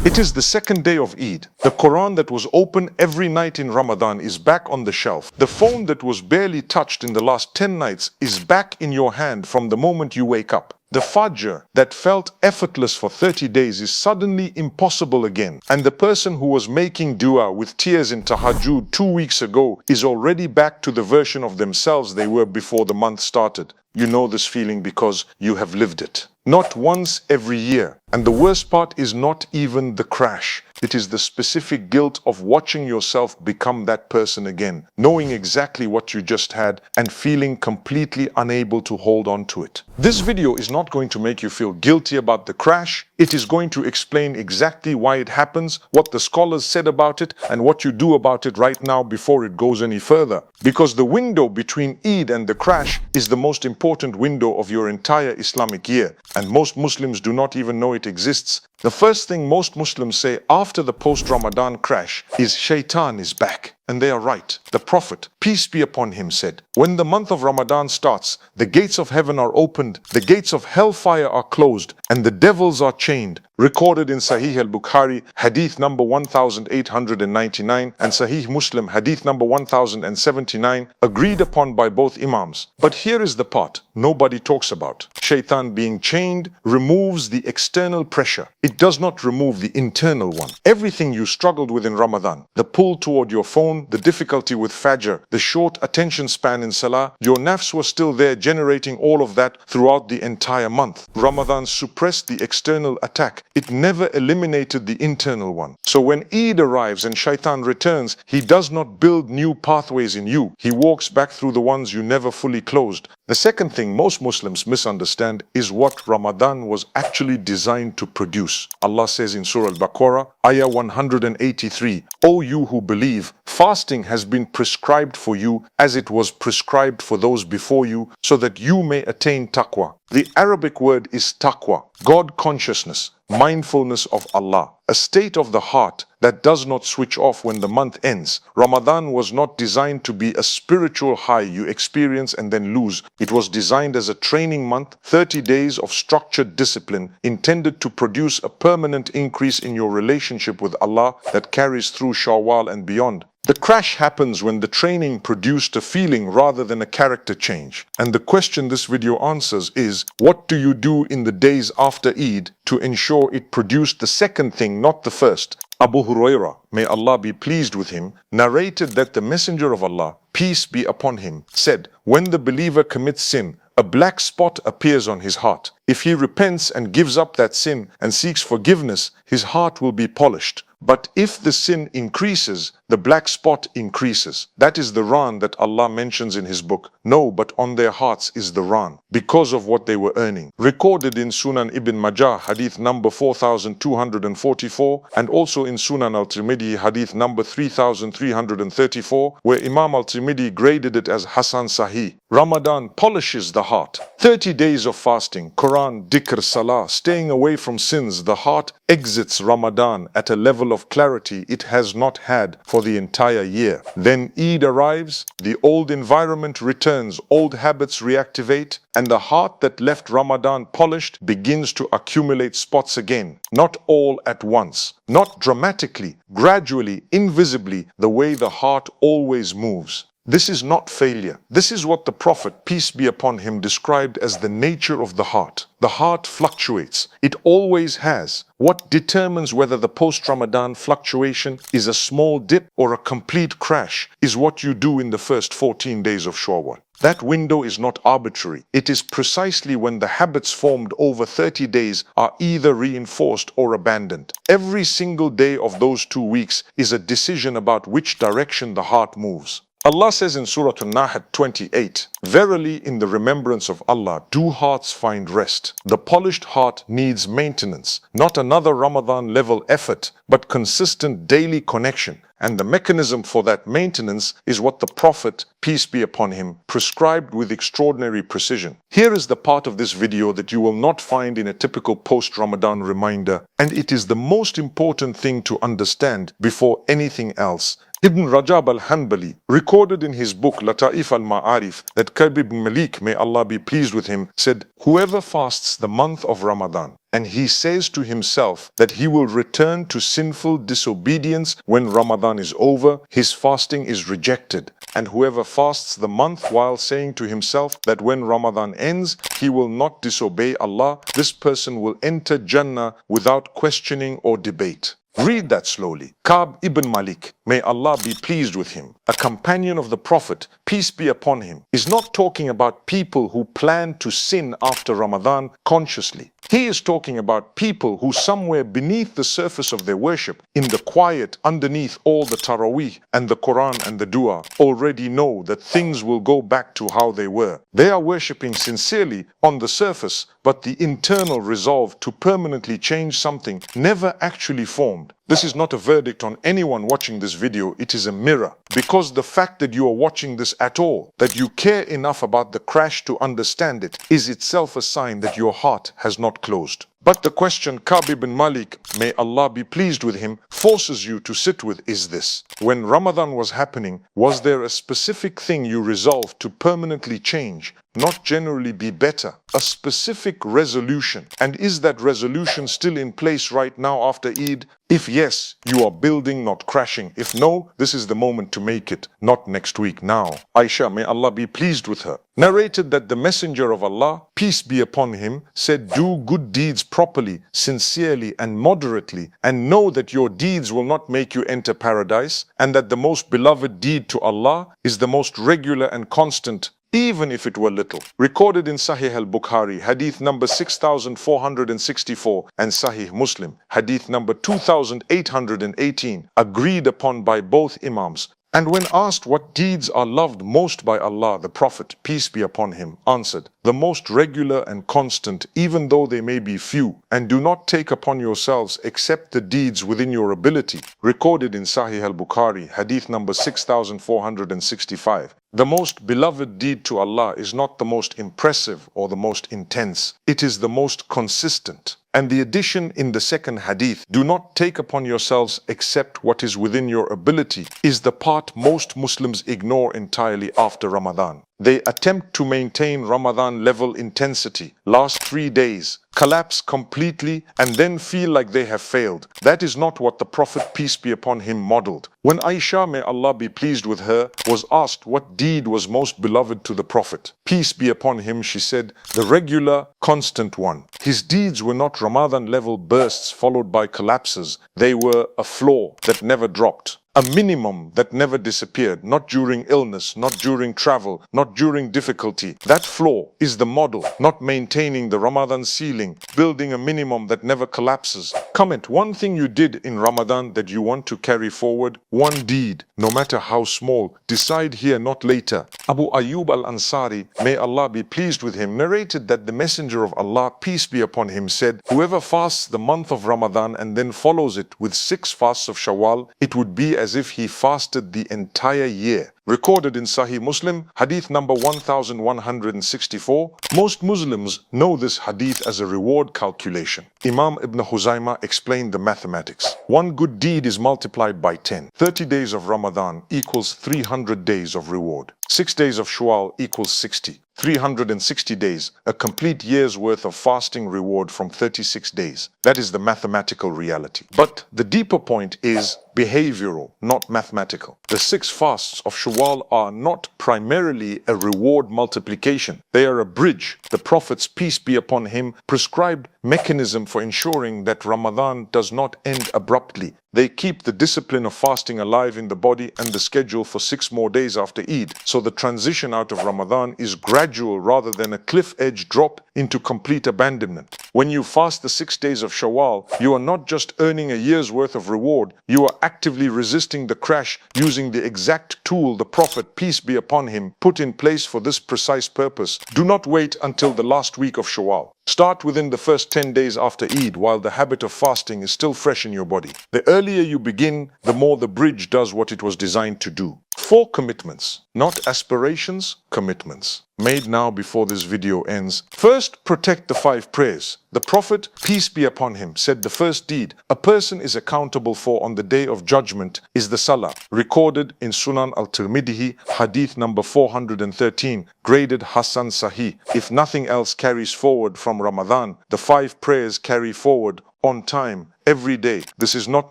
It is the second day of Eid. The Qur'an that was open every night in Ramadan is back on the shelf. The phone that was barely touched in the last 10 nights is back in your hand from the moment you wake up. The Fajr that felt effortless for 30 days is suddenly impossible again. And the person who was making dua with tears in Tahajjud 2 weeks ago is already back to the version of themselves they were before the month started. You know this feeling because you have lived it. Not once every year. And the worst part is not even the crash. It is the specific guilt of watching yourself become that person again, knowing exactly what you just had and feeling completely unable to hold on to it. This video is not going to make you feel guilty about the crash. It is going to explain exactly why it happens, what the scholars said about it, and what you do about it right now before it goes any further. Because the window between Eid and the crash is the most important window of your entire Islamic year, and most Muslims do not even know it exists. The first thing most Muslims say after the post-Ramadan crash is Shaytan is back. And they are right. The Prophet, peace be upon him, said, when the month of Ramadan starts, the gates of heaven are opened, the gates of hellfire are closed, and the devils are chained. Recorded in Sahih al-Bukhari, hadith number 1899, and Sahih Muslim, hadith number 1079, agreed upon by both Imams. But here is the part nobody talks about. Shaitan being chained removes the external pressure. It does not remove the internal one. Everything you struggled with in Ramadan, the pull toward your phone, the difficulty with Fajr, the short attention span in Salah, your nafs was still there generating all of that throughout the entire month. Ramadan suppressed the external attack. It never eliminated the internal one. So when Eid arrives and Shaitan returns, he does not build new pathways in you. He walks back through the ones you never fully closed. The second thing most Muslims misunderstand is what Ramadan was actually designed to produce. Allah says in Surah Al-Baqarah, Ayah 183, O you who believe, fasting has been prescribed for you as it was prescribed for those before you, so that you may attain taqwa. The Arabic word is taqwa, God consciousness, mindfulness of Allah, a state of the heart that does not switch off when the month ends. Ramadan was not designed to be a spiritual high you experience and then lose. It was designed as a training month, 30 days of structured discipline intended to produce a permanent increase in your relationship with Allah that carries through Shawwal and beyond. The crash happens when the training produced a feeling rather than a character change. And the question this video answers is, what do you do in the days after Eid to ensure it produced the second thing, not the first? Abu Hurairah, may Allah be pleased with him, narrated that the Messenger of Allah, peace be upon him, said, when the believer commits sin, a black spot appears on his heart. If he repents and gives up that sin and seeks forgiveness, his heart will be polished. But if the sin increases, the black spot increases. That is the ran that Allah mentions in His book. No, but on their hearts is the ran, because of what they were earning. Recorded in Sunan Ibn Majah, hadith number 4244, and also in Sunan al-Tirmidhi, hadith number 3334, where Imam al-Tirmidhi graded it as Hasan Sahih. Ramadan polishes the heart. 30 days of fasting, Qur'an, Dhikr, Salah, staying away from sins, the heart exits Ramadan at a level of clarity it has not had for the entire year. Then Eid arrives, the old environment returns, old habits reactivate, and the heart that left Ramadan polished begins to accumulate spots again. Not all at once, not dramatically, gradually, invisibly, the way the heart always moves. This is not failure. This is what the Prophet, peace be upon him, described as the nature of the heart. The heart fluctuates. It always has. What determines whether the post-Ramadan fluctuation is a small dip or a complete crash is what you do in the first 14 days of Shawwal. That window is not arbitrary. It is precisely when the habits formed over 30 days are either reinforced or abandoned. Every single day of those 2 weeks is a decision about which direction the heart moves. Allah says in Surah An-Nahl 28, verily in the remembrance of Allah do hearts find rest. The polished heart needs maintenance, not another Ramadan level effort, but consistent daily connection. And the mechanism for that maintenance is what the Prophet, peace be upon him, prescribed with extraordinary precision. Here is the part of this video that you will not find in a typical post-Ramadan reminder, and it is the most important thing to understand before anything else. Ibn Rajab al-Hanbali recorded in his book Lata'if al-Ma'arif that Ka'b ibn Malik, may Allah be pleased with him, said, whoever fasts the month of Ramadan and he says to himself that he will return to sinful disobedience when Ramadan is over, his fasting is rejected. And whoever fasts the month while saying to himself that when Ramadan ends, he will not disobey Allah, this person will enter Jannah without questioning or debate. Read that slowly. Ka'b ibn Malik, may Allah be pleased with him, a companion of the Prophet, peace be upon him, is not talking about people who plan to sin after Ramadan consciously. He is talking about people who somewhere beneath the surface of their worship, in the quiet underneath all the Taraweeh and the Qur'an and the Dua, already know that things will go back to how they were. They are worshipping sincerely on the surface, but the internal resolve to permanently change something never actually formed. This is not a verdict on anyone watching this video, it is a mirror. Because the fact that you are watching this at all, that you care enough about the crash to understand it, is itself a sign that your heart has not closed. But the question Ka'b ibn Malik, may Allah be pleased with him, forces you to sit with is this. When Ramadan was happening, was there a specific thing you resolved to permanently change, not generally be better? A specific resolution. And is that resolution still in place right now after Eid? If yes, you are building, not crashing. If no, this is the moment to make it, not next week, now. Aisha, may Allah be pleased with her, narrated that the Messenger of Allah, peace be upon him, said, do good deeds properly, sincerely and moderately, and know that your deeds will not make you enter paradise, and that the most beloved deed to Allah is the most regular and constant, even if it were little. Recorded in Sahih al-Bukhari, hadith number 6464, and Sahih Muslim, hadith number 2818, agreed upon by both Imams. And when asked what deeds are loved most by Allah, the Prophet, peace be upon him, answered, the most regular and constant, even though they may be few, and do not take upon yourselves except the deeds within your ability. Recorded in Sahih al-Bukhari, hadith number 6465. The most beloved deed to Allah is not the most impressive or the most intense. It is the most consistent. And the addition in the second hadith, do not take upon yourselves except what is within your ability, is the part most Muslims ignore entirely after Ramadan. They attempt to maintain Ramadan level intensity, last 3 days, collapse completely, and then feel like they have failed. That is not what the Prophet, peace be upon him, modeled. When Aisha, may Allah be pleased with her, was asked what deed was most beloved to the Prophet, peace be upon him, she said, the regular, constant one. His deeds were not Ramadan level bursts followed by collapses. They were a floor that never dropped. A minimum that never disappeared, not during illness, not during travel, not during difficulty. That floor is the model, not maintaining the Ramadan ceiling, building a minimum that never collapses. Comment one thing you did in Ramadan that you want to carry forward. One deed, no matter how small. Decide here, not later. Abu Ayyub al-Ansari, may Allah be pleased with him, narrated that the Messenger of Allah, peace be upon him, said, whoever fasts the month of Ramadan and then follows it with 6 fasts of Shawwal, it would be as if he fasted the entire year. Recorded in Sahih Muslim, hadith number 1164. Most Muslims know this hadith as a reward calculation. Imam Ibn Huzaymah explained the mathematics. One good deed is multiplied by 10. 30 days of Ramadan equals 300 days of reward. 6 days of Shawwal equals 60. 360 days, a complete year's worth of fasting reward from 36 days. That is the mathematical reality. But the deeper point is behavioral, not mathematical. The 6 fasts of Shawwal are not primarily a reward multiplication. They are a bridge. The Prophet's, peace be upon him, prescribed mechanism for ensuring that Ramadan does not end abruptly. They keep the discipline of fasting alive in the body and the schedule for 6 more days after Eid. So the transition out of Ramadan is gradual rather than a cliff-edge drop into complete abandonment. When you fast the 6 days of Shawwal, you are not just earning a year's worth of reward, you are actively resisting the crash using the exact tool the Prophet, peace be upon him, put in place for this precise purpose. Do not wait until the last week of Shawwal. Start within the first 10 days after Eid while the habit of fasting is still fresh in your body. The earlier you begin, the more the bridge does what it was designed to do. 4 commitments, not aspirations, commitments, made now before this video ends. First, protect the 5 prayers. The Prophet, peace be upon him, said the first deed a person is accountable for on the day of judgment is the Salah, recorded in Sunan al-Tirmidhi, hadith number 413, graded Hasan Sahih. If nothing else carries forward from Ramadan, the 5 prayers carry forward on time, every day. This is not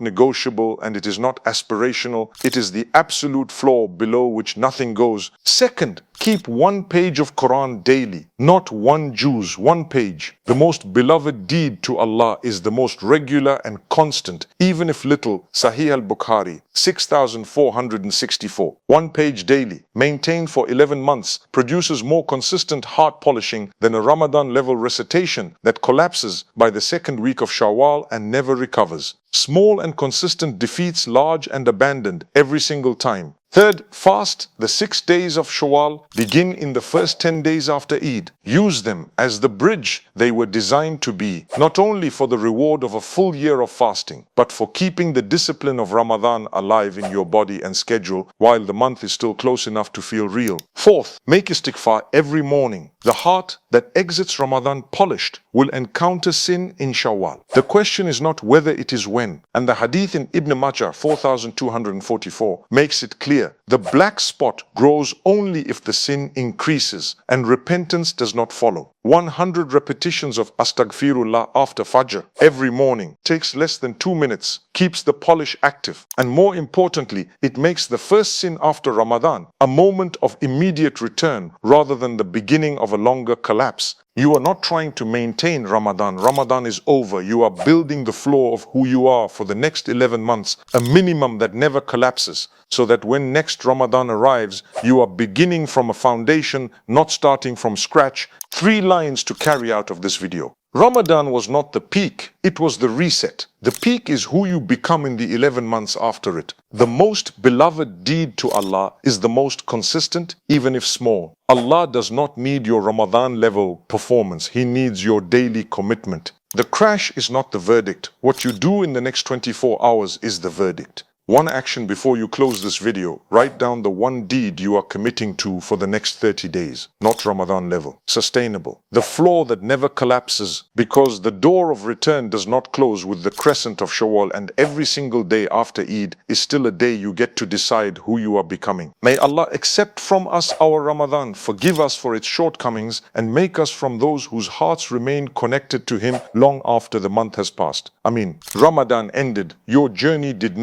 negotiable and it is not aspirational. It is the absolute floor below which nothing goes. Second, keep 1 page of Qur'an daily, not 1 juz, 1 page. The most beloved deed to Allah is the most regular and constant, even if little. Sahih al-Bukhari, 6464. 1 page daily, maintained for 11 months, produces more consistent heart polishing than a Ramadan level recitation that collapses by the 2nd week of Shawwal and never recovers. Small and consistent defeats large and abandoned every single time. Third, fast the 6 days of Shawwal. Begin in the first 10 days after Eid. Use them as the bridge they were designed to be, not only for the reward of a full year of fasting, but for keeping the discipline of Ramadan alive in your body and schedule while the month is still close enough to feel real. Fourth, make istighfar every morning. The heart that exits Ramadan polished will encounter sin in Shawwal. The question is not whether, it is when. And the hadith in Ibn Majah 4244 makes it clear. The black spot grows only if the sin increases and repentance does not follow. 100 repetitions of Astaghfirullah after Fajr every morning takes less than 2 minutes, keeps the polish active, and more importantly, it makes the first sin after Ramadan a moment of immediate return rather than the beginning of a longer collapse. You are not trying to maintain Ramadan. Ramadan is over. You are building the floor of who you are for the next 11 months, a minimum that never collapses, so that when next Ramadan arrives, you are beginning from a foundation, not starting from scratch. 3 lines to carry out of this video. Ramadan was not the peak, it was the reset. The peak is who you become in the 11 months after it. The most beloved deed to Allah is the most consistent, even if small. Allah does not need your Ramadan level performance, He needs your daily commitment. The crash is not the verdict. What you do in the next 24 hours is the verdict. One action before you close this video, write down the 1 deed you are committing to for the next 30 days, not Ramadan level. Sustainable. The floor that never collapses, because the door of return does not close with the crescent of Shawwal, and every single day after Eid is still a day you get to decide who you are becoming. May Allah accept from us our Ramadan, forgive us for its shortcomings, and make us from those whose hearts remain connected to Him long after the month has passed. Ameen. Ramadan ended. Your journey did not